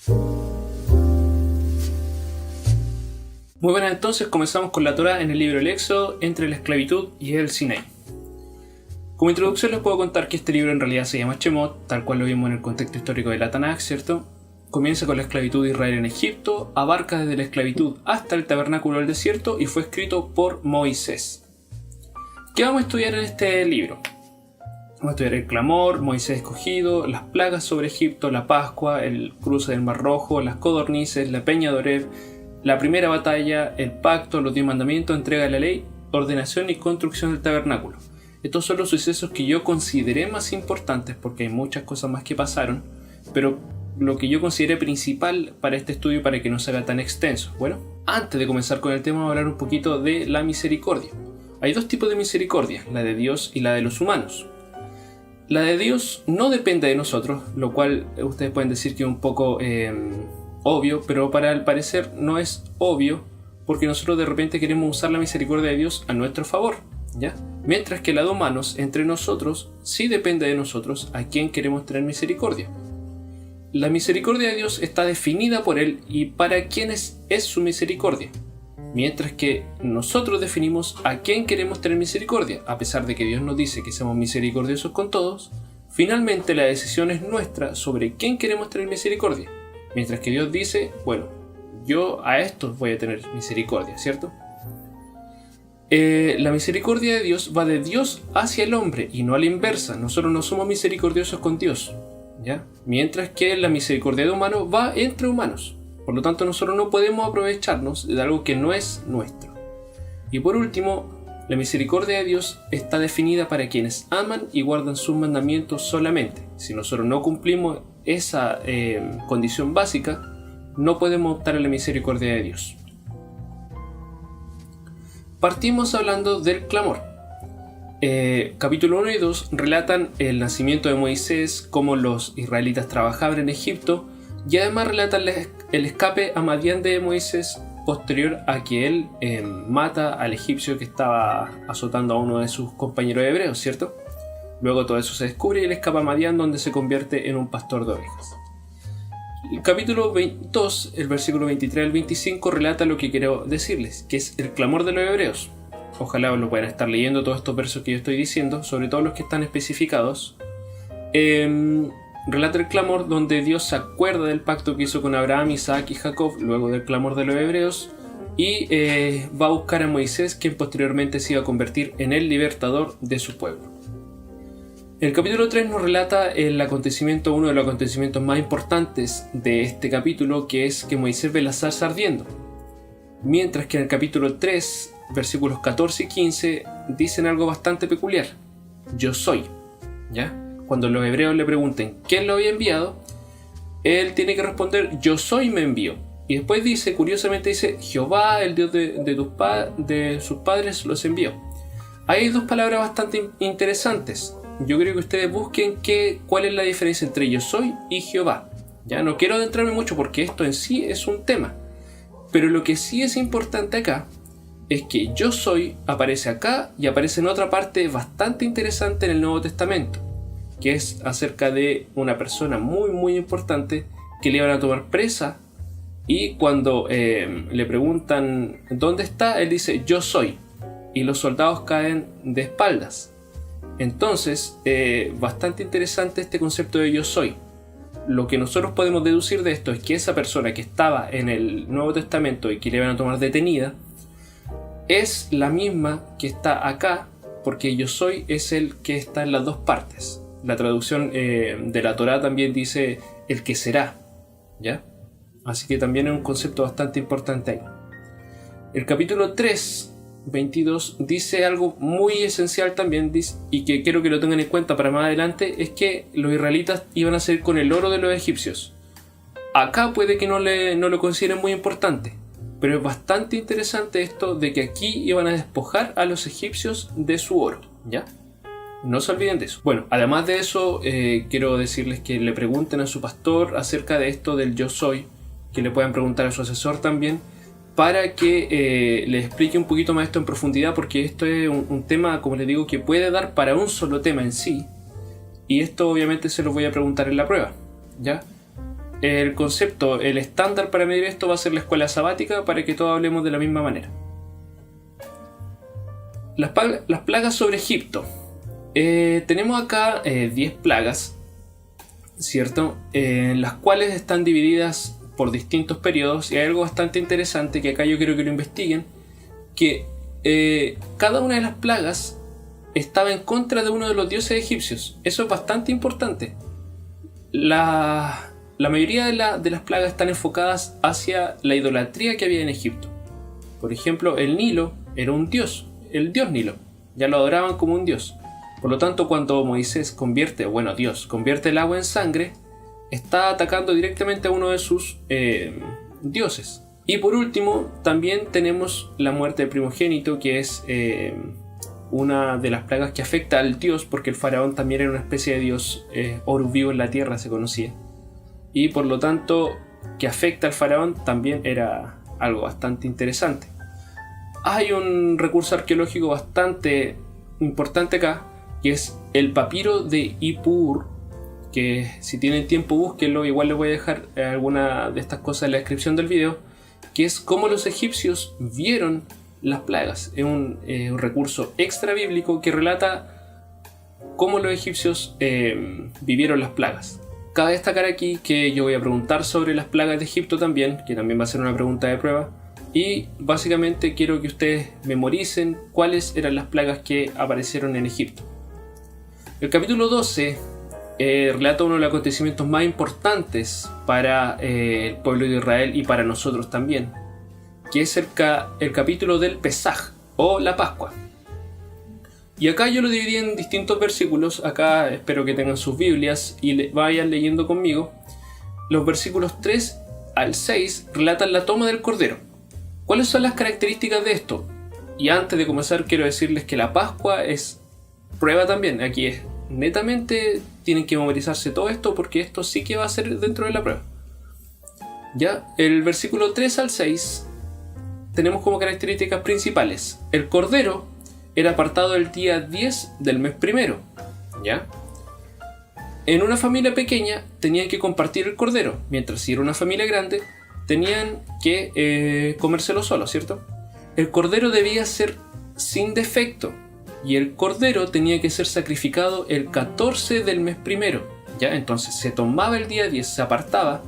Muy buenas, entonces comenzamos con la Torá en el libro del Éxodo, entre la esclavitud y el Sinaí. Como introducción les puedo contar que este libro en realidad se llama Shemot, tal cual lo vimos en el contexto histórico de la Tanaj, ¿cierto? Comienza con la esclavitud de Israel en Egipto, abarca desde la esclavitud hasta el tabernáculo del desierto y fue escrito por Moisés. ¿Qué vamos a estudiar en este libro? Vamos a estudiar el clamor, Moisés escogido, las plagas sobre Egipto, la Pascua, el cruce del Mar Rojo, las codornices, la peña de Oreb, la primera batalla, el pacto, los 10 mandamientos, entrega de la ley, ordenación y construcción del tabernáculo. Estos son los sucesos que yo consideré más importantes porque hay muchas cosas más que pasaron, pero lo que yo consideré principal para este estudio para que no se haga tan extenso. Bueno, antes de comenzar con el tema voy a hablar un poquito de la misericordia. Hay dos tipos de misericordia, la de Dios y la de los humanos. La de Dios no depende de nosotros, lo cual ustedes pueden decir que es un poco obvio, pero para el parecer no es obvio porque nosotros de repente queremos usar la misericordia de Dios a nuestro favor, ¿ya? Mientras que la de humanos entre nosotros sí depende de nosotros a quién queremos tener misericordia. La misericordia de Dios está definida por Él y para quiénes es su misericordia, mientras que nosotros definimos a quién queremos tener misericordia. A pesar de que Dios nos dice que seamos misericordiosos con todos, finalmente la decisión es nuestra sobre quién queremos tener misericordia. Mientras que Dios dice, bueno, yo a estos voy a tener misericordia, ¿cierto? La misericordia de Dios va de Dios hacia el hombre y no a la inversa. Nosotros no somos misericordiosos con Dios, ¿ya? Mientras que la misericordia de humanos va entre humanos. Por lo tanto, nosotros no podemos aprovecharnos de algo que no es nuestro. Y por último, la misericordia de Dios está definida para quienes aman y guardan sus mandamientos solamente. Si nosotros no cumplimos esa condición básica, no podemos optar a la misericordia de Dios. Partimos hablando del clamor. Capítulo 1 y 2 relatan el nacimiento de Moisés, cómo los israelitas trabajaban en Egipto, y además relatan el escape a Madián de Moisés posterior a que él mata al egipcio que estaba azotando a uno de sus compañeros hebreos, ¿cierto? Luego todo eso se descubre y él escapa a Madián, donde se convierte en un pastor de ovejas. El capítulo 2, el versículo 23 al 25, relata lo que quiero decirles, que es el clamor de los hebreos. Ojalá lo puedan estar leyendo todos estos versos que yo estoy diciendo, sobre todo los que están especificados. Relata el clamor donde Dios se acuerda del pacto que hizo con Abraham, Isaac y Jacob, luego del clamor de los hebreos, y va a buscar a Moisés, quien posteriormente se iba a convertir en el libertador de su pueblo. El capítulo 3 nos relata el acontecimiento, uno de los acontecimientos más importantes de este capítulo, que es que Moisés ve la zarza ardiendo. Mientras que en el capítulo 3, versículos 14 y 15, dicen algo bastante peculiar. Yo soy, ¿ya? Cuando los hebreos le pregunten quién lo había enviado, él tiene que responder, yo soy me envió. Y después dice, curiosamente dice, Jehová, el Dios de sus padres, los envió. Hay dos palabras bastante interesantes. Yo creo que ustedes busquen cuál es la diferencia entre yo soy y Jehová. Ya no quiero adentrarme mucho porque esto en sí es un tema. Pero lo que sí es importante acá es que yo soy aparece acá y aparece en otra parte bastante interesante en el Nuevo Testamento, que es acerca de una persona muy muy importante que le iban a tomar presa y cuando le preguntan ¿dónde está? Él dice yo soy y los soldados caen de espaldas. Entonces, bastante interesante este concepto de yo soy. Lo que nosotros podemos deducir de esto es que esa persona que estaba en el Nuevo Testamento y que le van a tomar detenida es la misma que está acá, porque yo soy es el que está en las dos partes. La traducción de la Torá también dice el que será, ¿ya? Así que también es un concepto bastante importante ahí. El capítulo 3, 22 dice algo muy esencial también, y que quiero que lo tengan en cuenta para más adelante, es que los israelitas iban a seguir con el oro de los egipcios. Acá puede que no lo consideren muy importante, pero es bastante interesante esto de que aquí iban a despojar a los egipcios de su oro, ¿ya? No se olviden de eso. Bueno, además de eso, quiero decirles que le pregunten a su pastor acerca de esto del yo soy, que le puedan preguntar a su asesor también, para que les explique un poquito más esto en profundidad, porque esto es un tema, como les digo, que puede dar para un solo tema en sí, y esto obviamente se lo voy a preguntar en la prueba, ¿ya? el concepto, el estándar para medir esto va a ser la escuela sabática, para que todos hablemos de la misma manera. Las plagas sobre Egipto. Tenemos acá 10 plagas, ¿cierto? Las cuales están divididas por distintos periodos, y hay algo bastante interesante que acá yo quiero que lo investiguen, que cada una de las plagas estaba en contra de uno de los dioses egipcios. Eso es bastante importante. La mayoría de las plagas están enfocadas hacia la idolatría que había en Egipto. Por ejemplo, el Nilo era un dios, el dios Nilo, ya lo adoraban como un dios. Por lo tanto, cuando Moisés convierte el agua en sangre, está atacando directamente a uno de sus dioses. Y por último, también tenemos la muerte del primogénito, que es una de las plagas que afecta al dios, porque el faraón también era una especie de dios Horus vivo en la tierra, se conocía. Y por lo tanto, que afecta al faraón también era algo bastante interesante. Hay un recurso arqueológico bastante importante acá, que es el papiro de Ippur, que si tienen tiempo búsquenlo, igual les voy a dejar alguna de estas cosas en la descripción del video, que es cómo los egipcios vieron las plagas. Es un recurso extra bíblico que relata cómo los egipcios vivieron las plagas. Cabe destacar aquí que yo voy a preguntar sobre las plagas de Egipto también, que también va a ser una pregunta de prueba, y básicamente quiero que ustedes memoricen cuáles eran las plagas que aparecieron en Egipto. El capítulo 12 relata uno de los acontecimientos más importantes para el pueblo de Israel y para nosotros también, que es el capítulo del Pesaj o la Pascua. Y acá yo lo dividí en distintos versículos. Acá espero que tengan sus Biblias y vayan leyendo conmigo. Los versículos 3 al 6 relatan la toma del cordero. ¿Cuáles son las características de esto? Y antes de comenzar quiero decirles que la Pascua es prueba también. Aquí es netamente, tienen que memorizarse todo esto, porque esto sí que va a ser dentro de la prueba. Ya, el versículo 3 al 6 tenemos como características principales: el cordero era apartado el día 10 del mes primero. ¿Ya? En una familia pequeña tenían que compartir el cordero, mientras si era una familia grande tenían que comérselo solo, ¿cierto? El cordero debía ser sin defecto, y el cordero tenía que ser sacrificado el 14 del mes primero. ¿Ya? Entonces se tomaba el día 10, se apartaba,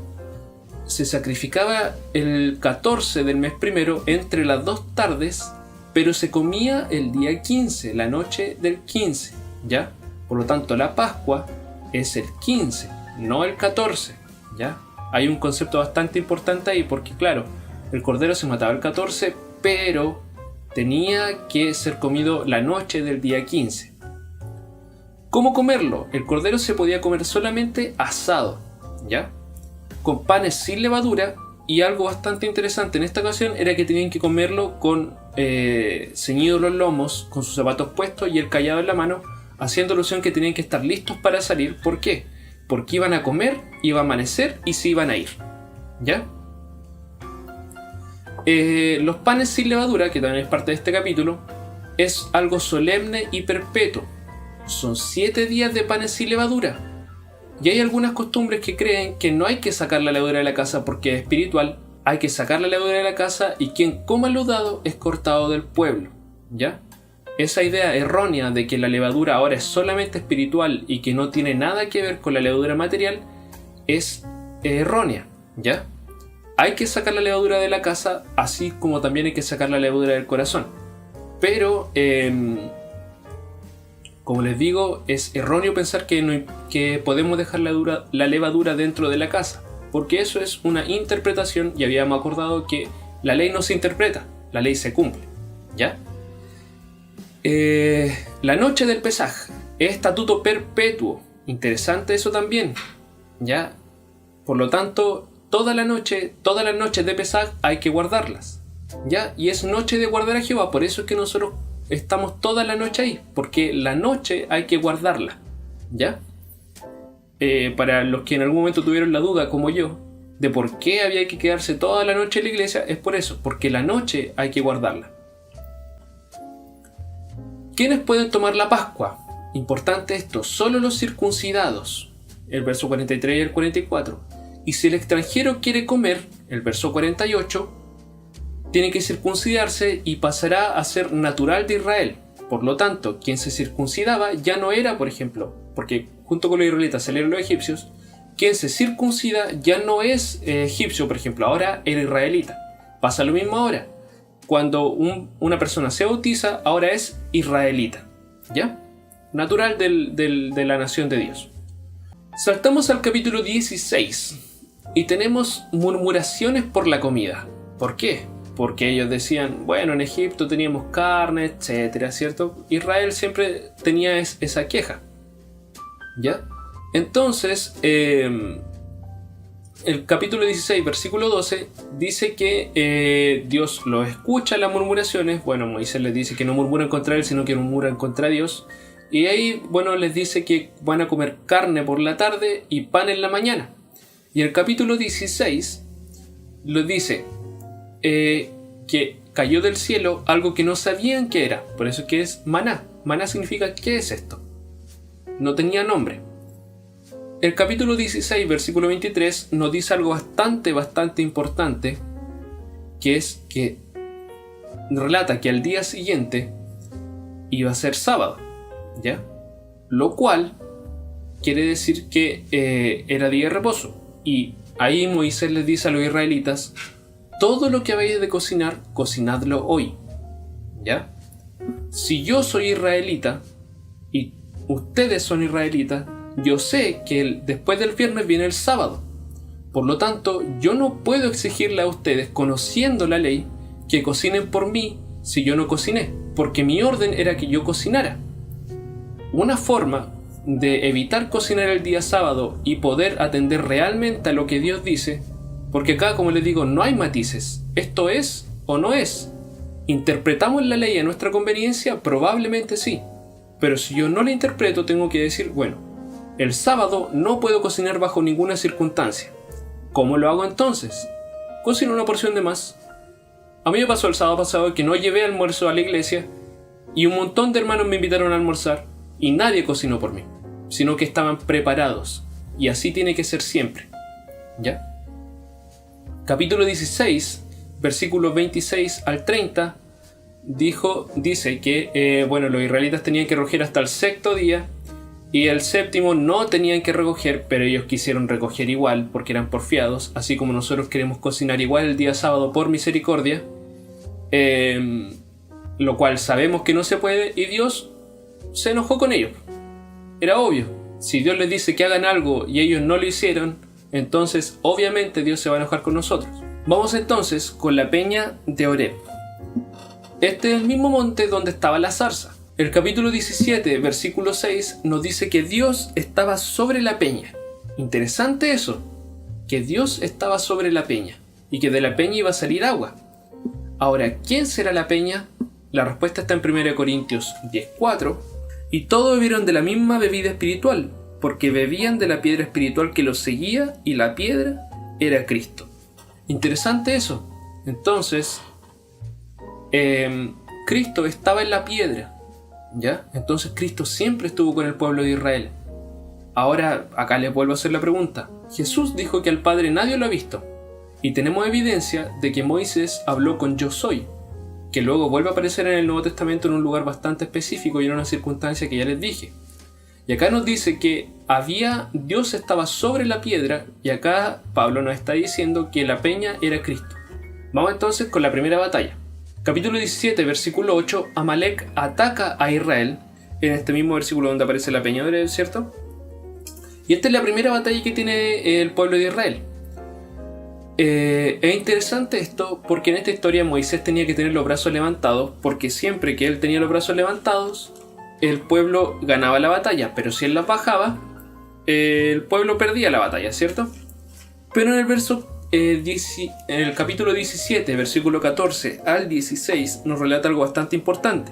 se sacrificaba el 14 del mes primero entre las 2 tardes, pero se comía el día 15, la noche del 15. ¿Ya? Por lo tanto, la Pascua es el 15, no el 14. ¿Ya? Hay un concepto bastante importante ahí, porque claro, el cordero se mataba el 14, pero tenía que ser comido la noche del día 15. ¿Cómo comerlo? El cordero se podía comer solamente asado, ¿ya? Con panes sin levadura, y algo bastante interesante en esta ocasión era que tenían que comerlo con ceñidos los lomos, con sus zapatos puestos y el cayado en la mano, haciendo alusión que tenían que estar listos para salir. ¿Por qué? Porque iban a comer, iba a amanecer y se iban a ir, ¿ya? Los panes sin levadura, que también es parte de este capítulo, es algo solemne y perpetuo. Son 7 días de panes sin levadura. Y hay algunas costumbres que creen que no hay que sacar la levadura de la casa porque es espiritual. Hay que sacar la levadura de la casa, y quien coma lo dado es cortado del pueblo. ¿Ya? Esa idea errónea de que la levadura ahora es solamente espiritual y que no tiene nada que ver con la levadura material es errónea. ¿Ya? Hay que sacar la levadura de la casa, así como también hay que sacar la levadura del corazón. Pero, como les digo, es erróneo pensar que podemos dejar la levadura dentro de la casa, porque eso es una interpretación, y habíamos acordado que la ley no se interpreta, la ley se cumple. ¿Ya? La noche del Pesaj es estatuto perpetuo. Interesante eso también. ¿Ya? Por lo tanto, todas las noches de Pesaj hay que guardarlas. ¿Ya? Y es noche de guardar a Jehová. Por eso es que nosotros estamos toda la noche ahí, porque la noche hay que guardarla. ¿Ya? Para los que en algún momento tuvieron la duda, como yo, de por qué había que quedarse toda la noche en la iglesia, es por eso, porque la noche hay que guardarla. ¿Quiénes pueden tomar la Pascua? Importante esto, solo los circuncidados. El verso 43 y el 44. Y si el extranjero quiere comer, el verso 48, tiene que circuncidarse y pasará a ser natural de Israel. Por lo tanto, quien se circuncidaba ya no era, por ejemplo, porque junto con los israelitas salieron los egipcios, quien se circuncida ya no es egipcio, por ejemplo, ahora era israelita. Pasa lo mismo ahora. Cuando una persona se bautiza, ahora es israelita, ¿ya? Natural de la nación de Dios. Saltamos al capítulo 16 y tenemos murmuraciones por la comida. ¿Por qué? Porque ellos decían, bueno, en Egipto teníamos carne, etcétera, ¿cierto? Israel siempre tenía esa queja, ¿ya? Entonces, el capítulo 16, versículo 12, dice que Dios los escucha las murmuraciones. Bueno, Moisés les dice que no murmuran contra él, sino que murmuran contra Dios. Y ahí, bueno, les dice que van a comer carne por la tarde y pan en la mañana. Y el capítulo 16 les dice que cayó del cielo algo que no sabían qué era. Por eso que es maná. Maná significa, ¿qué es esto? No tenía nombre. El capítulo 16, versículo 23, nos dice algo bastante importante, que es que relata que al día siguiente iba a ser sábado, ¿ya? Lo cual quiere decir que era día de reposo. Y ahí Moisés les dice a los israelitas, todo lo que habéis de cocinar, cocinadlo hoy, ¿ya? Si yo soy israelita y ustedes son israelitas, yo sé que después del viernes viene el sábado. Por lo tanto, yo no puedo exigirle a ustedes, conociendo la ley, que cocinen por mí si yo no cociné, porque mi orden era que yo cocinara. Una forma de evitar cocinar el día sábado y poder atender realmente a lo que Dios dice, porque acá, como les digo, no hay matices. Esto es o no es. ¿Interpretamos la ley a nuestra conveniencia? Probablemente sí. Pero si yo no la interpreto, tengo que decir, bueno, el sábado no puedo cocinar bajo ninguna circunstancia. ¿Cómo lo hago entonces? Cocino una porción de más. A mí me pasó el sábado pasado que no llevé almuerzo a la iglesia y un montón de hermanos me invitaron a almorzar y nadie cocinó por mí, sino que estaban preparados. Y así tiene que ser siempre, ¿ya? Capítulo 16, versículos 26 al 30, dice que los israelitas tenían que recoger hasta el sexto día y el séptimo no tenían que recoger, pero ellos quisieron recoger igual porque eran porfiados, así como nosotros queremos cocinar igual el día sábado por misericordia, lo cual sabemos que no se puede, y Dios se enojó con ellos. Era obvio, si Dios les dice que hagan algo y ellos no lo hicieron, entonces obviamente Dios se va a enojar con nosotros. Vamos entonces con la peña de Horeb. Este es el mismo monte donde estaba la zarza. El capítulo 17, versículo 6, nos dice que Dios estaba sobre la peña. Interesante eso, que Dios estaba sobre la peña y que de la peña iba a salir agua. Ahora, ¿quién será la peña? La respuesta está en 1 Corintios 10:4. Y todos bebieron de la misma bebida espiritual, porque bebían de la piedra espiritual que los seguía, y la piedra era Cristo. Interesante eso. Entonces, Cristo estaba en la piedra, ¿ya? Entonces Cristo siempre estuvo con el pueblo de Israel. Ahora, acá les vuelvo a hacer la pregunta. Jesús dijo que al Padre nadie lo ha visto, y tenemos evidencia de que Moisés habló con Yo Soy, que luego vuelve a aparecer en el Nuevo Testamento en un lugar bastante específico y en una circunstancia que ya les dije. Y acá nos dice que Dios estaba sobre la piedra, y acá Pablo nos está diciendo que la peña era Cristo. Vamos entonces con la primera batalla. Capítulo 17, versículo 8, Amalek ataca a Israel, en este mismo versículo donde aparece la peña de Horeb, ¿cierto? Y esta es la primera batalla que tiene el pueblo de Israel. Es interesante esto porque en esta historia Moisés tenía que tener los brazos levantados, porque siempre que él tenía los brazos levantados, el pueblo ganaba la batalla, pero si él las bajaba, el pueblo perdía la batalla, ¿cierto? Pero en el capítulo 17, versículo 14 al 16, nos relata algo bastante importante.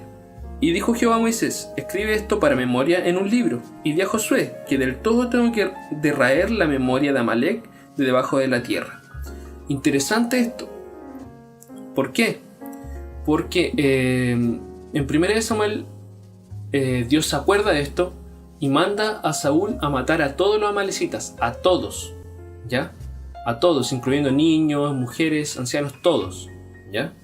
Y dijo Jehová a Moisés: escribe esto para memoria en un libro, y di a Josué que del todo tengo que derraer la memoria de Amalek de debajo de la tierra. Interesante esto. ¿Por qué? Porque en 1 Samuel Dios se acuerda de esto y manda a Saúl a matar a todos los amalecitas, a todos, ¿ya? a todos, incluyendo niños, mujeres, ancianos, todos, ¿ya?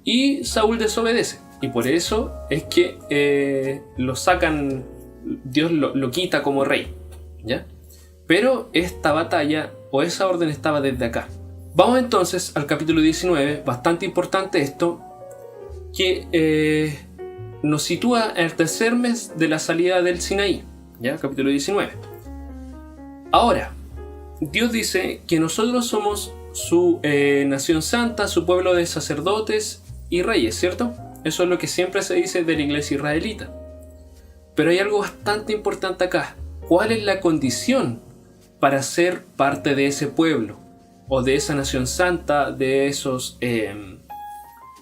Y Saúl desobedece, y por eso es que lo sacan, Dios lo quita como rey, ¿ya? Pero esta batalla o esa orden estaba desde acá. Vamos entonces al capítulo 19, bastante importante esto, que nos sitúa en el tercer mes de la salida del Sinaí, ¿ya? Capítulo 19. Ahora, Dios dice que nosotros somos su nación santa, su pueblo de sacerdotes y reyes, ¿cierto? Eso es lo que siempre se dice de la iglesia israelita. Pero hay algo bastante importante acá. ¿Cuál es la condición para ser parte de ese pueblo? O de esa nación santa, de esos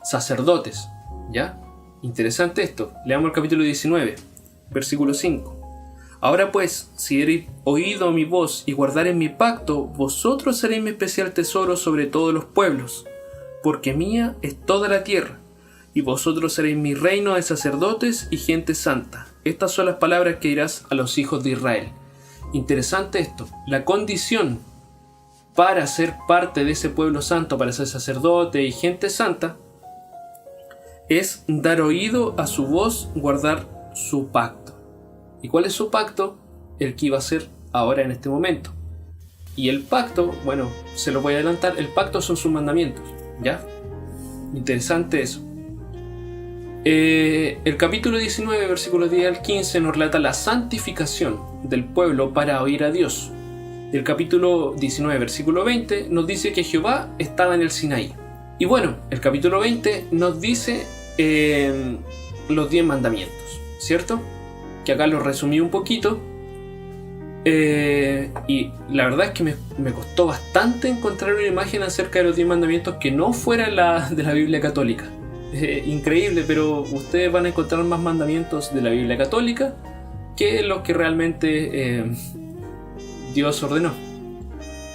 sacerdotes, ¿ya? Interesante esto. Leamos el capítulo 19, versículo 5. Ahora pues, si habéis oído mi voz y guardaréis mi pacto, vosotros seréis mi especial tesoro sobre todos los pueblos, porque mía es toda la tierra, y vosotros seréis mi reino de sacerdotes y gente santa. Estas son las palabras que dirás a los hijos de Israel. Interesante esto. La condición para ser parte de ese pueblo santo, para ser sacerdote y gente santa, es dar oído a su voz, guardar su pacto. ¿Y cuál es su pacto? El que iba a ser ahora en este momento. Y el pacto, bueno, se lo voy a adelantar, el pacto son sus mandamientos, ¿ya? Interesante eso. El capítulo 19, versículos 10 al 15 nos relata la santificación del pueblo para oír a Dios. El capítulo 19, versículo 20 nos dice que Jehová estaba en el Sinaí. Y bueno, el capítulo 20 nos dice los 10 mandamientos, ¿cierto? Que acá lo resumí un poquito. Y la verdad es que me costó bastante encontrar una imagen acerca de los 10 mandamientos que no fuera de la Biblia católica. Increíble, pero ustedes van a encontrar más mandamientos de la Biblia católica que los que realmente Dios ordenó.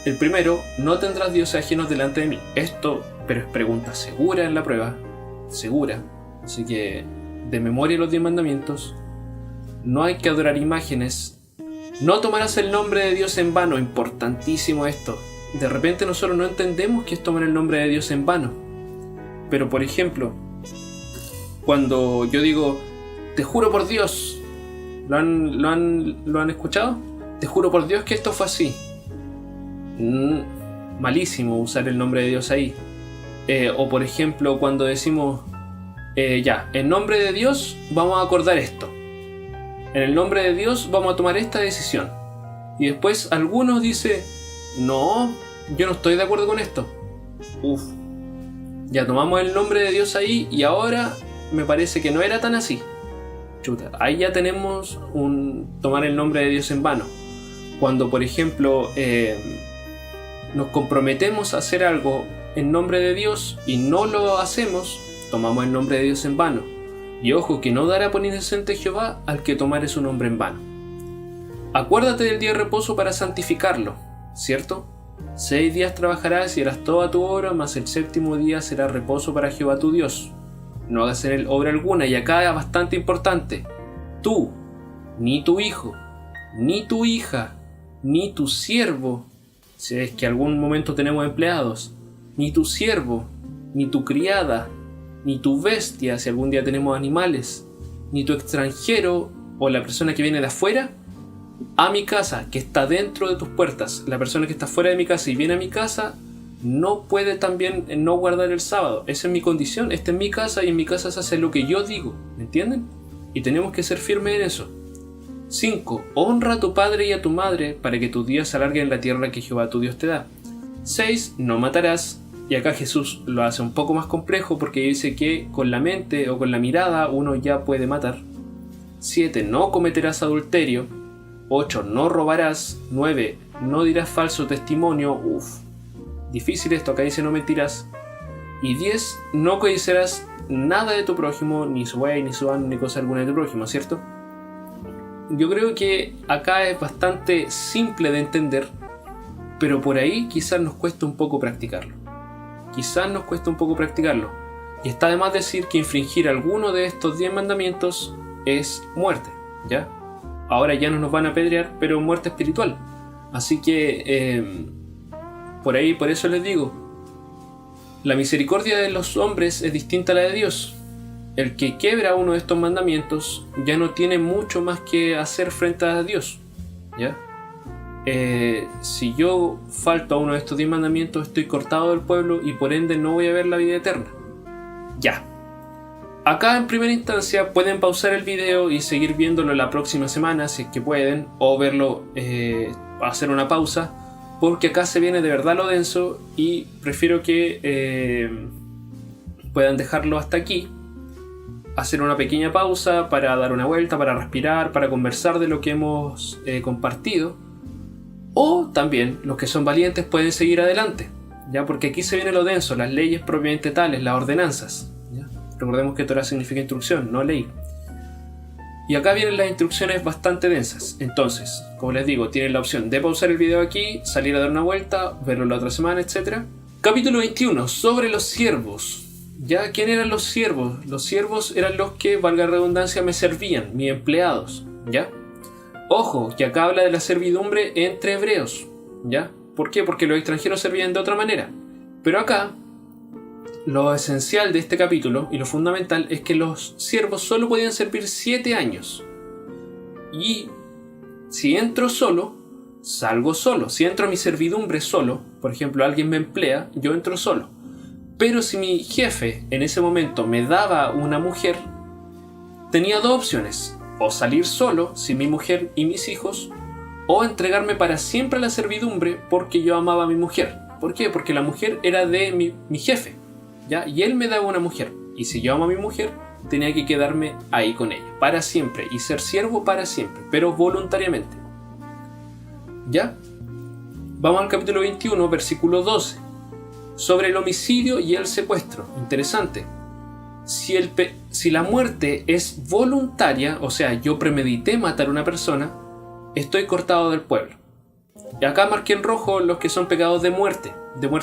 El primero, no tendrás dioses ajenos delante de mí. Esto, pero es pregunta segura en la prueba, segura. Así que de memoria los 10 mandamientos. No hay que adorar imágenes. No tomarás el nombre de Dios en vano. Importantísimo esto. De repente nosotros no entendemos que es tomar el nombre de Dios en vano. Pero por ejemplo, cuando yo digo, te juro por Dios, ¿lo han escuchado? Te juro por Dios que esto fue así. Malísimo usar el nombre de Dios ahí. O por ejemplo, cuando decimos, ya, en nombre de Dios vamos a acordar esto. En el nombre de Dios vamos a tomar esta decisión. Y después algunos dicen, no, yo no estoy de acuerdo con esto. Ya tomamos el nombre de Dios ahí y ahora me parece que no era tan así. Chuta, ahí ya tenemos tomar el nombre de Dios en vano. Cuando por ejemplo nos comprometemos a hacer algo en nombre de Dios y no lo hacemos, tomamos el nombre de Dios en vano. Y ojo, que no dará por inocente Jehová al que tomare su nombre en vano. Acuérdate del día de reposo para santificarlo, ¿cierto? 6 días trabajarás y harás toda tu obra, mas el 7º día será reposo para Jehová tu Dios. No hagas en él obra alguna. Y acá es bastante importante. Tú, ni tu hijo, ni tu hija, ni tu siervo, si es que algún momento tenemos empleados, ni tu siervo, ni tu criada, ni tu bestia, si algún día tenemos animales, ni tu extranjero o la persona que viene de afuera, a mi casa, que está dentro de tus puertas. La persona que está fuera de mi casa y viene a mi casa no puede también no guardar el sábado. Esa es mi condición. Esta es mi casa y en mi casa se hace lo que yo digo. ¿Me entienden? Y tenemos que ser firmes en eso. 5. Honra a tu padre y a tu madre para que tus días se alarguen en la tierra que Jehová tu Dios te da. 6. No matarás. Y acá Jesús lo hace un poco más complejo porque dice que con la mente o con la mirada uno ya puede matar. 7. No cometerás adulterio. 8. No robarás. 9. No dirás falso testimonio. Difícil esto, acá dice no mentirás. Y 10. No codiciarás nada de tu prójimo, ni su buey, ni su ano, ni cosa alguna de tu prójimo, ¿cierto? Yo creo que acá es bastante simple de entender, pero por ahí quizás nos cuesta un poco practicarlo. Y está de más decir que infringir alguno de estos 10 mandamientos es muerte, ¿ya? Ahora ya no nos van a apedrear, pero muerte espiritual. Así que Por eso les digo, la misericordia de los hombres es distinta a la de Dios. El que quiebra uno de estos mandamientos ya no tiene mucho más que hacer frente a Dios, ¿ya? Si yo falto a uno de estos 10 mandamientos, estoy cortado del pueblo y por ende no voy a ver la vida eterna. Ya. Acá en primera instancia pueden pausar el video y seguir viéndolo la próxima semana si es que pueden, o verlo, hacer una pausa, porque acá se viene de verdad lo denso y prefiero que puedan dejarlo hasta aquí, hacer una pequeña pausa para dar una vuelta, para respirar, para conversar de lo que hemos compartido. O también los que son valientes pueden seguir adelante, ¿ya? Porque aquí se viene lo denso, las leyes propiamente tales, las ordenanzas, ¿ya? Recordemos que Torah significa instrucción, no ley. Y acá vienen las instrucciones bastante densas. Entonces, como les digo, tienen la opción de pausar el video aquí, salir a dar una vuelta, verlo la otra semana, etc. Capítulo 21, sobre los siervos. ¿Ya? ¿Quién eran los siervos? Los siervos eran los que, valga la redundancia, me servían, mis empleados, ¿ya? Ojo, que acá habla de la servidumbre entre hebreos, ¿ya? ¿Por qué? Porque los extranjeros servían de otra manera. Pero acá, lo esencial de este capítulo y lo fundamental es que los siervos solo podían servir 7 años. Y si entro solo, salgo solo. Si entro a mi servidumbre solo, por ejemplo, alguien me emplea, yo entro solo. Pero si mi jefe en ese momento me daba una mujer, tenía 2 opciones. O salir solo, sin mi mujer y mis hijos, o entregarme para siempre a la servidumbre porque yo amaba a mi mujer. ¿Por qué? Porque la mujer era de mi jefe, ¿ya? Y él me daba una mujer. Y si yo amo a mi mujer, tenía que quedarme ahí con ella, para siempre, y ser siervo para siempre, pero voluntariamente. ¿Ya? Vamos al capítulo 21, versículo 12. Sobre el homicidio y el secuestro. Interesante. Si la muerte es voluntaria, o sea, yo premedité matar a una persona, estoy cortado del pueblo. Y acá marqué en rojo los que son pecados de muerte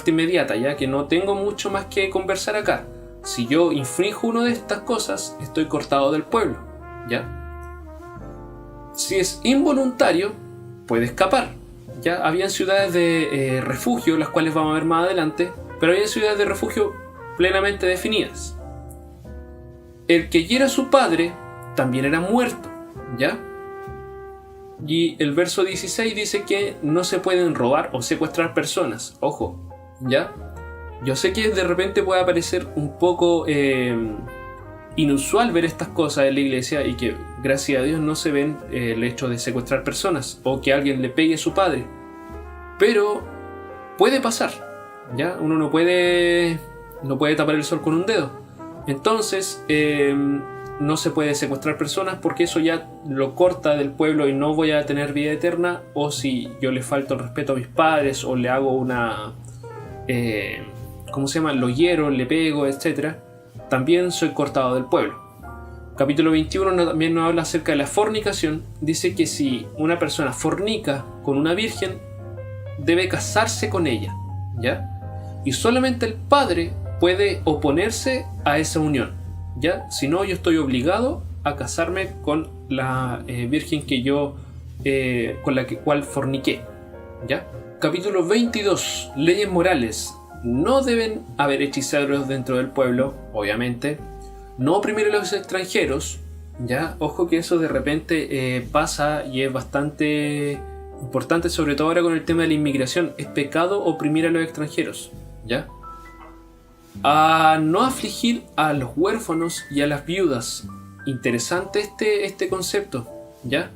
inmediata, ya que no tengo mucho más que conversar acá. Si yo infrinjo una de estas cosas, estoy cortado del pueblo, ¿ya? Si es involuntario, puede escapar, ¿ya? Habían ciudades de refugio, las cuales vamos a ver más adelante, pero había ciudades de refugio plenamente definidas. El que hiera a su padre también era muerto, ¿ya? Y el verso 16 dice que no se pueden robar o secuestrar personas. Ojo, ¿ya? Yo sé que de repente puede parecer un poco inusual ver estas cosas en la iglesia y que gracias a Dios no se ven el hecho de secuestrar personas o que alguien le pegue a su padre. Pero puede pasar, ¿ya? Uno no puede tapar el sol con un dedo. Entonces, no se puede secuestrar personas porque eso ya lo corta del pueblo y no voy a tener vida eterna. O si yo le falto el respeto a mis padres o le hago una... ¿cómo se llama? Lo hiero, le pego, etc. También soy cortado del pueblo. Capítulo 21 también nos habla acerca de la fornicación. Dice que si una persona fornica con una virgen, debe casarse con ella, ¿ya? Y solamente el padre puede oponerse a esa unión, ¿ya? Si no, yo estoy obligado a casarme con la virgen que yo con la cual forniqué, ¿ya? Capítulo 22. Leyes morales. No deben haber hechiceros dentro del pueblo, obviamente. No oprimir a los extranjeros, ¿ya? Ojo que eso de repente pasa y es bastante importante, sobre todo ahora con el tema de la inmigración. Es pecado oprimir a los extranjeros, ¿ya? A no afligir a los huérfanos y a las viudas. Interesante este concepto, ¿ya?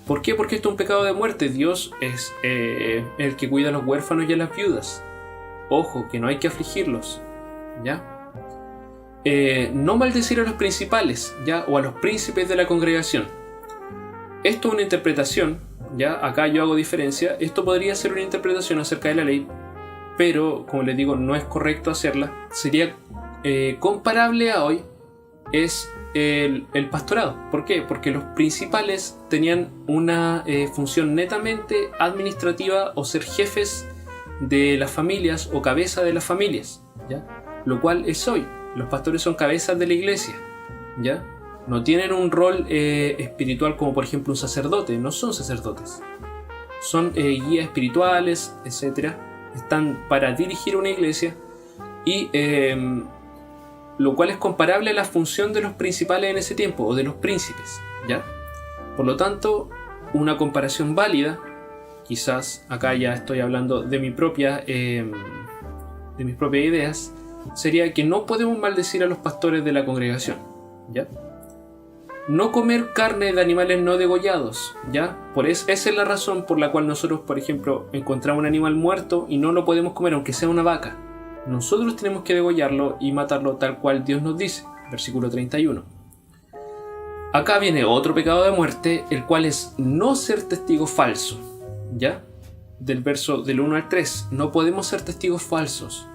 ¿Por qué? Porque esto es un pecado de muerte. Dios es el que cuida a los huérfanos y a las viudas. Ojo, que no hay que afligirlos, ¿ya? No maldecir a los principales, ¿ya? O a los príncipes de la congregación. Esto es una interpretación, ¿ya? Acá yo hago diferencia. Esto podría ser una interpretación acerca de la ley, pero, como les digo, no es correcto hacerla. Sería comparable a hoy, es el pastorado. ¿Por qué? Porque los principales tenían una función netamente administrativa o ser jefes de las familias o cabeza de las familias, ¿ya? Lo cual es hoy. Los pastores son cabezas de la iglesia, ¿ya? No tienen un rol espiritual como por ejemplo un sacerdote. No son sacerdotes. Son guías espirituales, etc. están para dirigir una iglesia y lo cual es comparable a la función de los principales en ese tiempo o de los príncipes, ¿ya? Por lo tanto, una comparación válida, quizás acá ya estoy hablando de mis propias ideas, sería que no podemos maldecir a los pastores de la congregación, ¿ya? No comer carne de animales no degollados, ¿ya? Esa es la razón por la cual nosotros, por ejemplo, encontramos un animal muerto y no lo podemos comer, aunque sea una vaca. Nosotros tenemos que degollarlo y matarlo tal cual Dios nos dice, versículo 31. Acá viene otro pecado de muerte, el cual es no ser testigo falso, ¿ya? Del verso del 1 al 3, no podemos ser testigos falsos.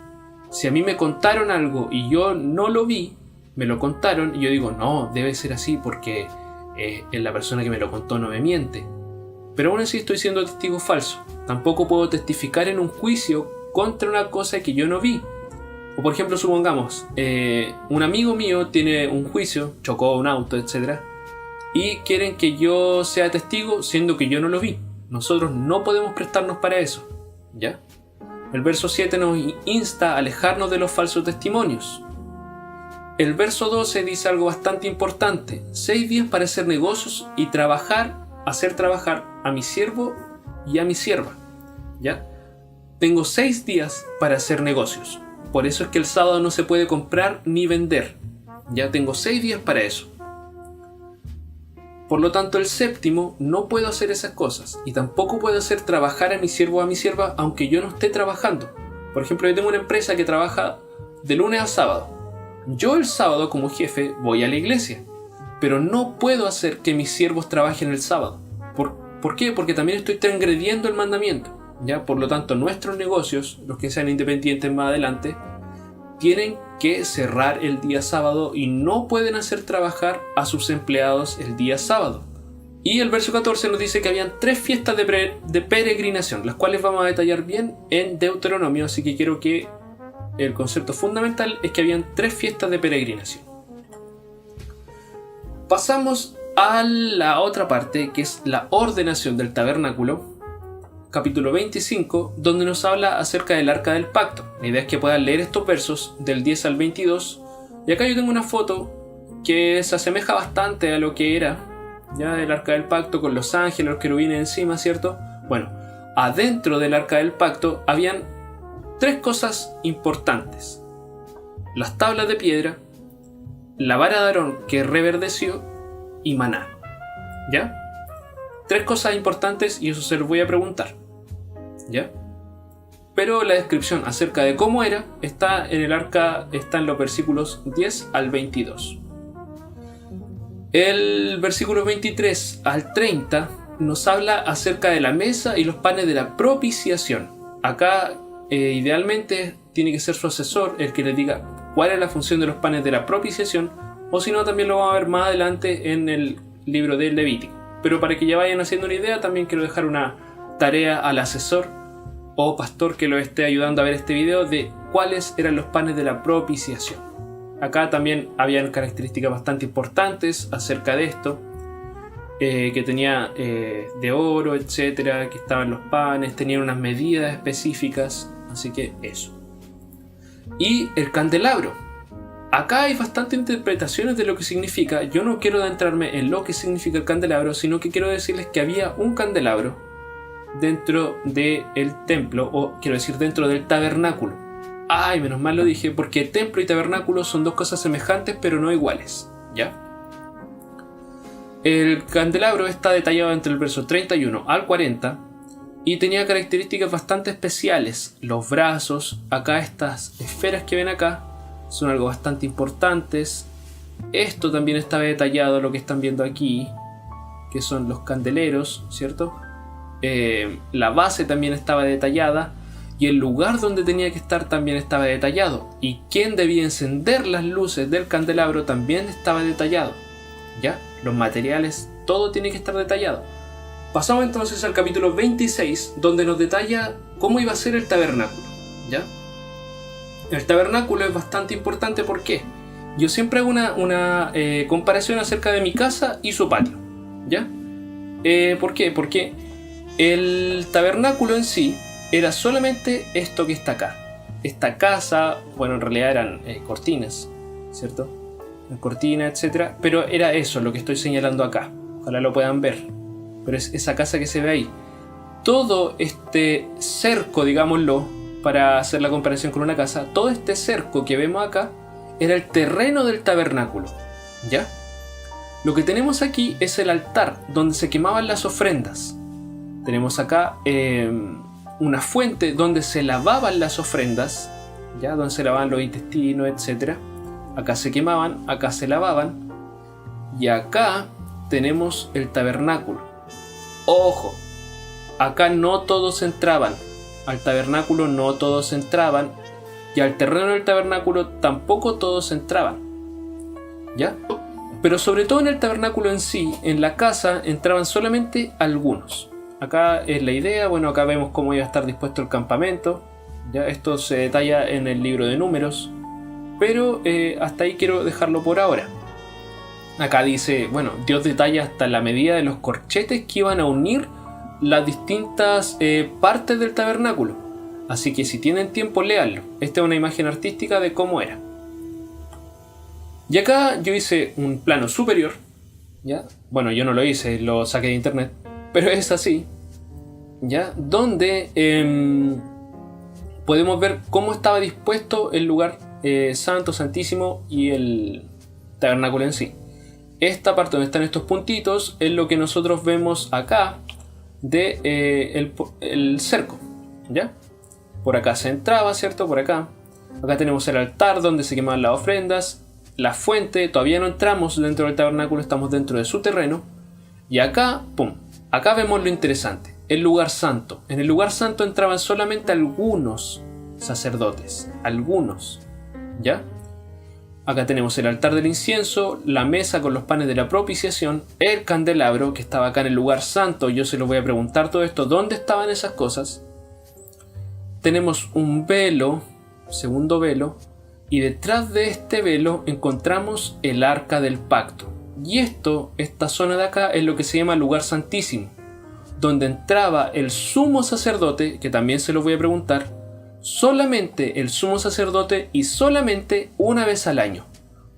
Si a mí me contaron algo y yo no lo vi, me lo contaron y yo digo, no, debe ser así porque la persona que me lo contó no me miente. Pero aún así estoy siendo testigo falso. Tampoco puedo testificar en un juicio contra una cosa que yo no vi. O por ejemplo, supongamos, un amigo mío tiene un juicio, chocó un auto, etc. Y quieren que yo sea testigo siendo que yo no lo vi. Nosotros no podemos prestarnos para eso, ¿ya? El verso 7 nos insta a alejarnos de los falsos testimonios. El verso 12 dice algo bastante importante. 6 días para hacer negocios y hacer trabajar a mi siervo y a mi sierva, ¿ya? Tengo 6 días para hacer negocios. Por eso es que el sábado no se puede comprar ni vender. Ya tengo 6 días para eso. Por lo tanto, el séptimo no puedo hacer esas cosas. Y tampoco puedo hacer trabajar a mi siervo o a mi sierva aunque yo no esté trabajando. Por ejemplo, yo tengo una empresa que trabaja de lunes a sábado. Yo el sábado como jefe voy a la iglesia. Pero no puedo hacer que mis siervos trabajen el sábado. ¿Por qué? Porque también estoy transgrediendo el mandamiento. ¿Ya? Por lo tanto, nuestros negocios, los que sean independientes más adelante, tienen que cerrar el día sábado y no pueden hacer trabajar a sus empleados el día sábado. Y el verso 14 nos dice que habían 3 fiestas de peregrinación, las cuales vamos a detallar bien en Deuteronomio, así que quiero que el concepto fundamental es que habían 3 fiestas de peregrinación. Pasamos a la otra parte, que es la ordenación del tabernáculo, capítulo 25, donde nos habla acerca del arca del pacto. La idea es que puedan leer estos versos del 10 al 22. Y acá yo tengo una foto que se asemeja bastante a lo que era ya el arca del pacto, con los ángeles, los querubines encima, ¿cierto? Bueno, adentro del arca del pacto habían 3 cosas importantes: las tablas de piedra, la vara de Aarón que reverdeció y maná. ¿Ya? 3 cosas importantes y eso se los voy a preguntar, ¿ya? Pero la descripción acerca de cómo era está en el arca, está en los versículos 10 al 22. El versículo 23 al 30 nos habla acerca de la mesa y los panes de la propiciación. Acá idealmente tiene que ser su asesor el que le diga cuál es la función de los panes de la propiciación, o si no también lo vamos a ver más adelante en el libro del Levítico. Pero para que ya vayan haciendo una idea, también quiero dejar una tarea al asesor o pastor que lo esté ayudando a ver este video de cuáles eran los panes de la propiciación. Acá también habían características bastante importantes acerca de esto, que tenía de oro, etcétera, que estaban los panes, tenían unas medidas específicas, así que eso. Y el candelabro. Acá hay bastantes interpretaciones de lo que significa. Yo no quiero adentrarme en lo que significa el candelabro, sino que quiero decirles que había un candelabro dentro del templo, o quiero decir dentro del tabernáculo. Ay, menos mal lo dije, porque templo y tabernáculo son 2 cosas semejantes pero no iguales, ¿ya? El candelabro está detallado entre el verso 31 al 40 y tenía características bastante especiales. Los brazos, acá estas esferas que ven acá, son algo bastante importantes. Esto también estaba detallado, lo que están viendo aquí, que son los candeleros, ¿cierto? La base también estaba detallada y el lugar donde tenía que estar también estaba detallado, y quién debía encender las luces del candelabro también estaba detallado, ¿ya? Los materiales, todo tiene que estar detallado. Pasamos entonces al capítulo 26, donde nos detalla cómo iba a ser el tabernáculo, ¿ya? El tabernáculo es bastante importante. ¿Por qué? Yo siempre hago una comparación acerca de mi casa y su patio, ¿ya? ¿Por qué? Porque el tabernáculo en sí era solamente esto que está acá. Esta casa, bueno, en realidad eran cortinas, ¿cierto? Cortinas, etc. Pero era eso lo que estoy señalando acá. Ojalá lo puedan ver. Pero es esa casa que se ve ahí. Todo este cerco, digámoslo, para hacer la comparación con una casa, todo este cerco que vemos acá era el terreno del tabernáculo, ¿ya? Lo que tenemos aquí es el altar donde se quemaban las ofrendas. Tenemos acá una fuente donde se lavaban las ofrendas, ¿ya? Donde se lavaban los intestinos, etc. Acá se quemaban, acá se lavaban. Y acá tenemos el tabernáculo. Ojo, acá no todos entraban. Al tabernáculo no todos entraban. Y al terreno del tabernáculo tampoco todos entraban, ¿ya? Pero sobre todo en el tabernáculo en sí, en la casa, entraban solamente algunos. Acá es la idea, bueno, acá vemos cómo iba a estar dispuesto el campamento. Ya esto se detalla en el libro de Números, pero hasta ahí quiero dejarlo por ahora. Acá dice, bueno, Dios detalla hasta la medida de los corchetes que iban a unir las distintas partes del tabernáculo. Así que si tienen tiempo, léanlo. Esta es una imagen artística de cómo era. Y acá yo hice un plano superior, ¿ya? Bueno, yo no lo hice, lo saqué de internet, pero es así, ¿ya? Donde podemos ver cómo estaba dispuesto el lugar santo, santísimo y el tabernáculo en sí. Esta parte donde están estos puntitos es lo que nosotros vemos acá de el cerco, ¿ya? Por acá se entraba, ¿cierto? Por acá. Acá tenemos el altar donde se quemaban las ofrendas. La fuente, todavía no entramos dentro del tabernáculo, estamos dentro de su terreno. Y acá, ¡pum! Acá vemos lo interesante, el lugar santo. En el lugar santo entraban solamente algunos sacerdotes, algunos, ¿ya? Acá tenemos el altar del incienso, la mesa con los panes de la propiciación, el candelabro que estaba acá en el lugar santo. Yo se los voy a preguntar todo esto, ¿dónde estaban esas cosas? Tenemos un velo, segundo velo, y detrás de este velo encontramos el arca del pacto. Y esta zona de acá es lo que se llama lugar santísimo, donde entraba el sumo sacerdote, que también se lo voy a preguntar, solamente el sumo sacerdote y solamente una vez al año,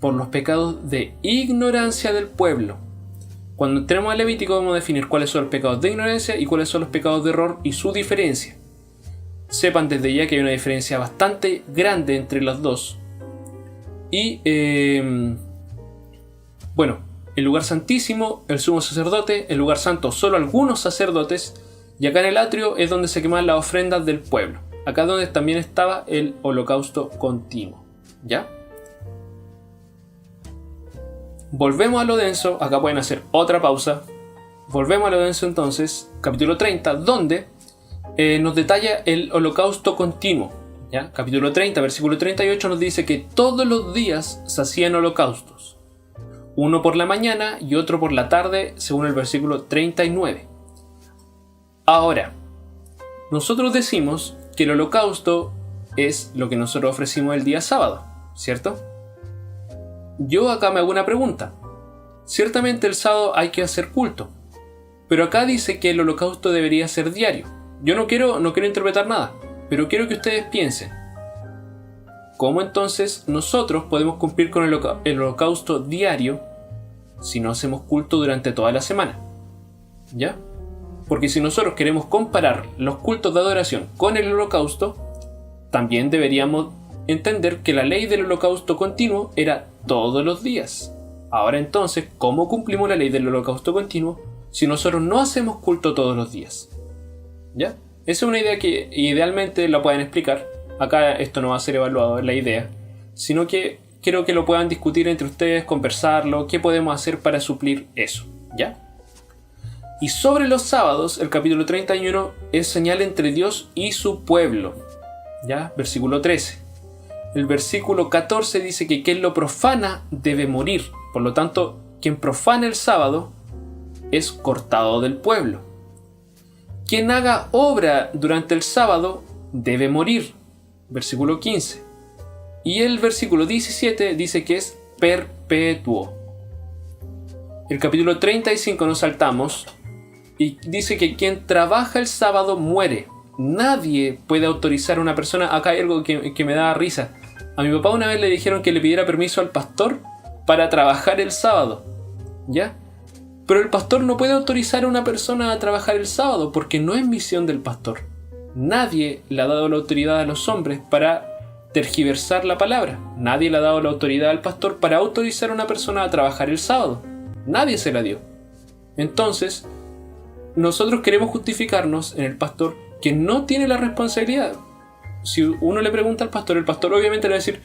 por los pecados de ignorancia del pueblo. Cuando entremos al Levítico vamos a definir cuáles son los pecados de ignorancia y cuáles son los pecados de error y su diferencia. Sepan desde ya que hay una diferencia bastante grande entre los dos. Y bueno, el lugar santísimo, el sumo sacerdote, el lugar santo, solo algunos sacerdotes. Y acá en el atrio es donde se quemaban las ofrendas del pueblo. Acá es donde también estaba el holocausto continuo, ¿ya? Volvemos a lo denso, acá pueden hacer otra pausa. Volvemos a lo denso entonces, capítulo 30, donde nos detalla el holocausto continuo, ¿ya? Capítulo 30, versículo 38 nos dice que todos los días se hacían holocaustos. Uno por la mañana y otro por la tarde, según el versículo 39. Ahora, nosotros decimos que el holocausto es lo que nosotros ofrecimos el día sábado, ¿cierto? Yo acá me hago una pregunta. Ciertamente el sábado hay que hacer culto, pero acá dice que el holocausto debería ser diario. Yo no quiero interpretar nada, pero quiero que ustedes piensen. ¿Cómo entonces nosotros podemos cumplir con el holocausto diario si no hacemos culto durante toda la semana? ¿Ya? Porque si nosotros queremos comparar los cultos de adoración con el holocausto, también deberíamos entender que la ley del holocausto continuo era todos los días. Ahora entonces, ¿cómo cumplimos la ley del holocausto continuo si nosotros no hacemos culto todos los días? ¿Ya? Esa es una idea que idealmente la pueden explicar. Acá esto no va a ser evaluado, es la idea. Sino que quiero que lo puedan discutir entre ustedes, conversarlo, qué podemos hacer para suplir eso, ¿ya? Y sobre los sábados, el capítulo 31 es señal entre Dios y su pueblo, ¿ya? Versículo 13. El versículo 14 dice que quien lo profana debe morir. Por lo tanto, quien profana el sábado es cortado del pueblo. Quien haga obra durante el sábado debe morir. Versículo 15. Y el versículo 17 dice que es perpetuo. El capítulo 35 nos saltamos y dice que quien trabaja el sábado muere. Nadie puede autorizar a una persona. Acá hay algo que me da risa. A mi papá una vez le dijeron que le pidiera permiso al pastor para trabajar el sábado, ¿ya? Pero el pastor no puede autorizar a una persona a trabajar el sábado porque no es misión del pastor. Nadie le ha dado la autoridad a los hombres para tergiversar la palabra. Nadie le ha dado la autoridad al pastor para autorizar a una persona a trabajar el sábado. Nadie se la dio. Entonces, nosotros queremos justificarnos en el pastor que no tiene la responsabilidad. Si uno le pregunta al pastor, el pastor obviamente le va a decir: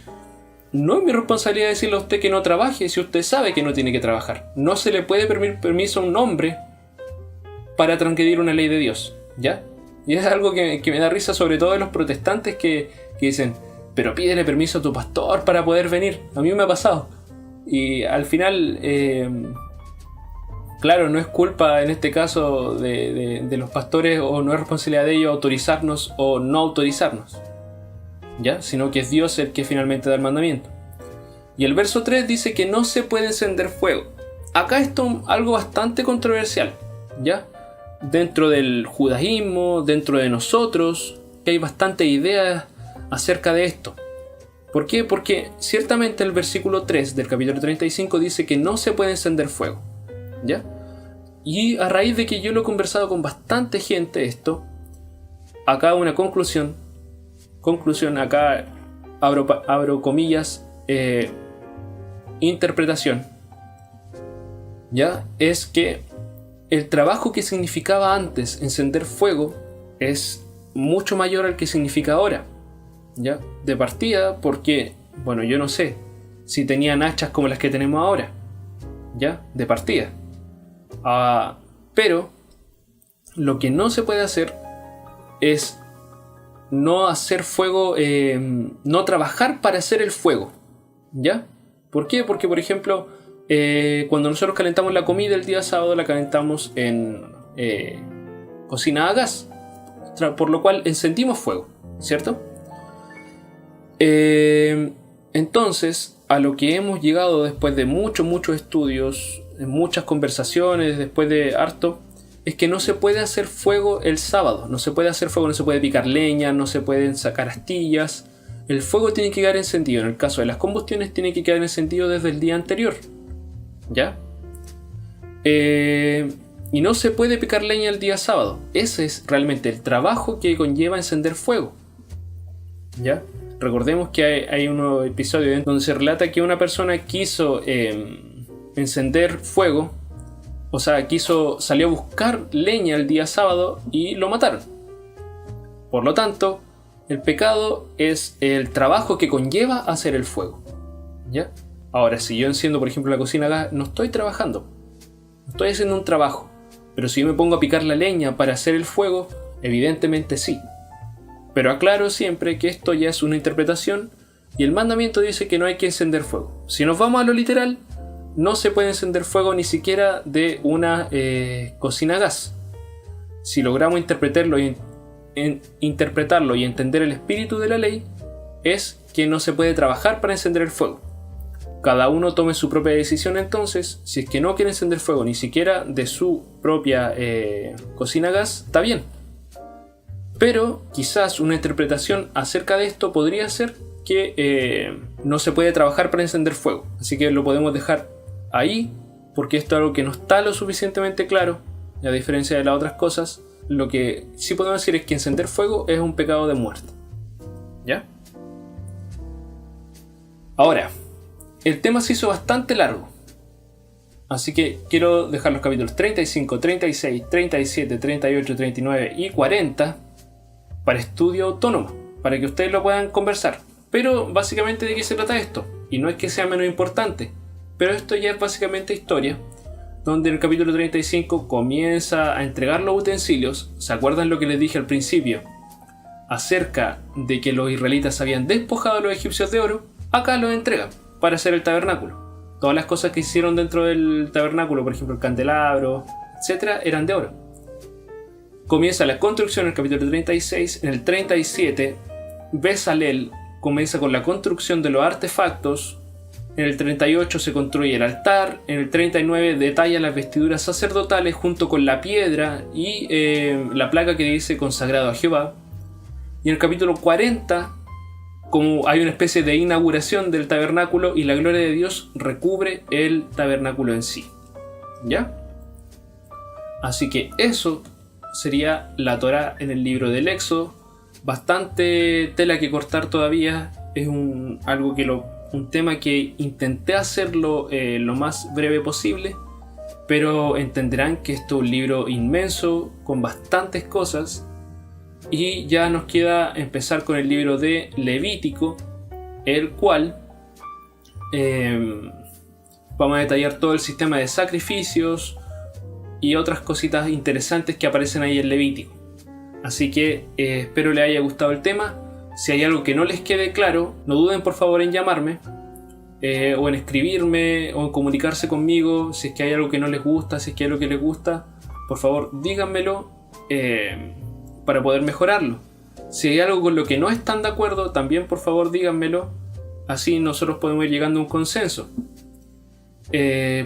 no es mi responsabilidad decirle a usted que no trabaje si usted sabe que no tiene que trabajar. No se le puede pedir permiso a un hombre para transgredir una ley de Dios, ¿ya? Y es algo que me da risa, sobre todo de los protestantes que dicen: pero pídele permiso a tu pastor para poder venir. A mí me ha pasado. Y al final, claro, no es culpa en este caso de los pastores, o no es responsabilidad de ellos autorizarnos o no autorizarnos, ¿ya? Sino que es Dios el que finalmente da el mandamiento. Y el verso 3 dice que no se puede encender fuego. Acá esto es algo bastante controversial, ¿ya? Dentro del judaísmo, dentro de nosotros, que hay bastantes ideas acerca de esto. ¿Por qué? Porque ciertamente el versículo 3 del capítulo 35 dice que no se puede encender fuego, ¿ya? Y a raíz de que yo lo he conversado con bastante gente esto, acá una conclusión, acá abro comillas, interpretación, ¿ya? Es que el trabajo que significaba antes encender fuego es mucho mayor al que significa ahora, ¿ya? De partida, porque, bueno, yo no sé si tenían hachas como las que tenemos ahora, ¿ya? De partida. Pero lo que no se puede hacer es no hacer fuego, no trabajar para hacer el fuego, ¿ya? ¿Por qué? Porque, por ejemplo, cuando nosotros calentamos la comida el día sábado, la calentamos en cocina a gas, por lo cual encendimos fuego, ¿cierto? Entonces, a lo que hemos llegado después de muchos estudios, muchas conversaciones, después de harto, es que no se puede hacer fuego el sábado. No se puede hacer fuego, no se puede picar leña, no se pueden sacar astillas. El fuego tiene que quedar encendido. En el caso de las combustiones, tiene que quedar encendido desde el día anterior, ¿ya? Y no se puede picar leña el día sábado. Ese es realmente el trabajo que conlleva encender fuego, ¿ya? Recordemos que hay un episodio donde se relata que una persona quiso encender fuego, o sea, salió a buscar leña el día sábado y lo mataron. Por lo tanto, el pecado es el trabajo que conlleva hacer el fuego, ¿ya? Ahora, si yo enciendo, por ejemplo, la cocina a gas, no estoy trabajando, no estoy haciendo un trabajo. Pero si yo me pongo a picar la leña para hacer el fuego, evidentemente sí. Pero aclaro siempre que esto ya es una interpretación y el mandamiento dice que no hay que encender fuego. Si nos vamos a lo literal, no se puede encender fuego ni siquiera de una cocina a gas. Si logramos interpretarlo y entender el espíritu de la ley, es que no se puede trabajar para encender el fuego. Cada uno tome su propia decisión entonces. Si es que no quiere encender fuego ni siquiera de su propia cocina a gas, está bien. Pero quizás una interpretación acerca de esto podría ser que no se puede trabajar para encender fuego. Así que lo podemos dejar ahí, porque esto es algo que no está lo suficientemente claro. Y a diferencia de las otras cosas, lo que sí podemos decir es que encender fuego es un pecado de muerte, ¿ya? Ahora, el tema se hizo bastante largo, así que quiero dejar los capítulos 35, 36, 37, 38, 39 y 40 para estudio autónomo, para que ustedes lo puedan conversar. Pero básicamente, ¿de qué se trata esto? Y no es que sea menos importante, pero esto ya es básicamente historia, donde en el capítulo 35 comienza a entregar los utensilios. ¿Se acuerdan lo que les dije al principio acerca de que los israelitas habían despojado a los egipcios de oro? Acá los entregan para hacer el tabernáculo. Todas las cosas que hicieron dentro del tabernáculo, por ejemplo el candelabro, etc., eran de oro. Comienza la construcción en el capítulo 36. En el 37, Bezalel comienza con la construcción de los artefactos. En el 38 se construye el altar. En el 39 detalla las vestiduras sacerdotales junto con la piedra y la placa que dice consagrado a Jehová. Y en el capítulo 40, como hay una especie de inauguración del tabernáculo y la gloria de Dios recubre el tabernáculo en sí. ¿Ya? Así que eso sería la Torá en el libro del Éxodo. Bastante tela que cortar todavía. Es un tema que intenté hacerlo lo más breve posible, pero entenderán que esto es un libro inmenso con bastantes cosas. Y ya nos queda empezar con el libro de Levítico, el cual vamos a detallar todo el sistema de sacrificios y otras cositas interesantes que aparecen ahí en Levítico. Así que espero les haya gustado el tema. Si hay algo que no les quede claro, no duden por favor en llamarme, o en escribirme, o en comunicarse conmigo. Si es que hay algo que no les gusta, si es que hay algo que les gusta, por favor díganmelo para poder mejorarlo. Si hay algo con lo que no están de acuerdo, también por favor díganmelo. Así nosotros podemos ir llegando a un consenso.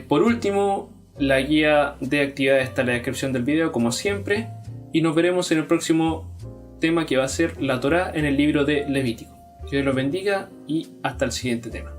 Por último, la guía de actividades está en la descripción del video, como siempre. Y nos veremos en el próximo tema, que va a ser la Torá en el libro de Levítico. Que Dios los bendiga y hasta el siguiente tema.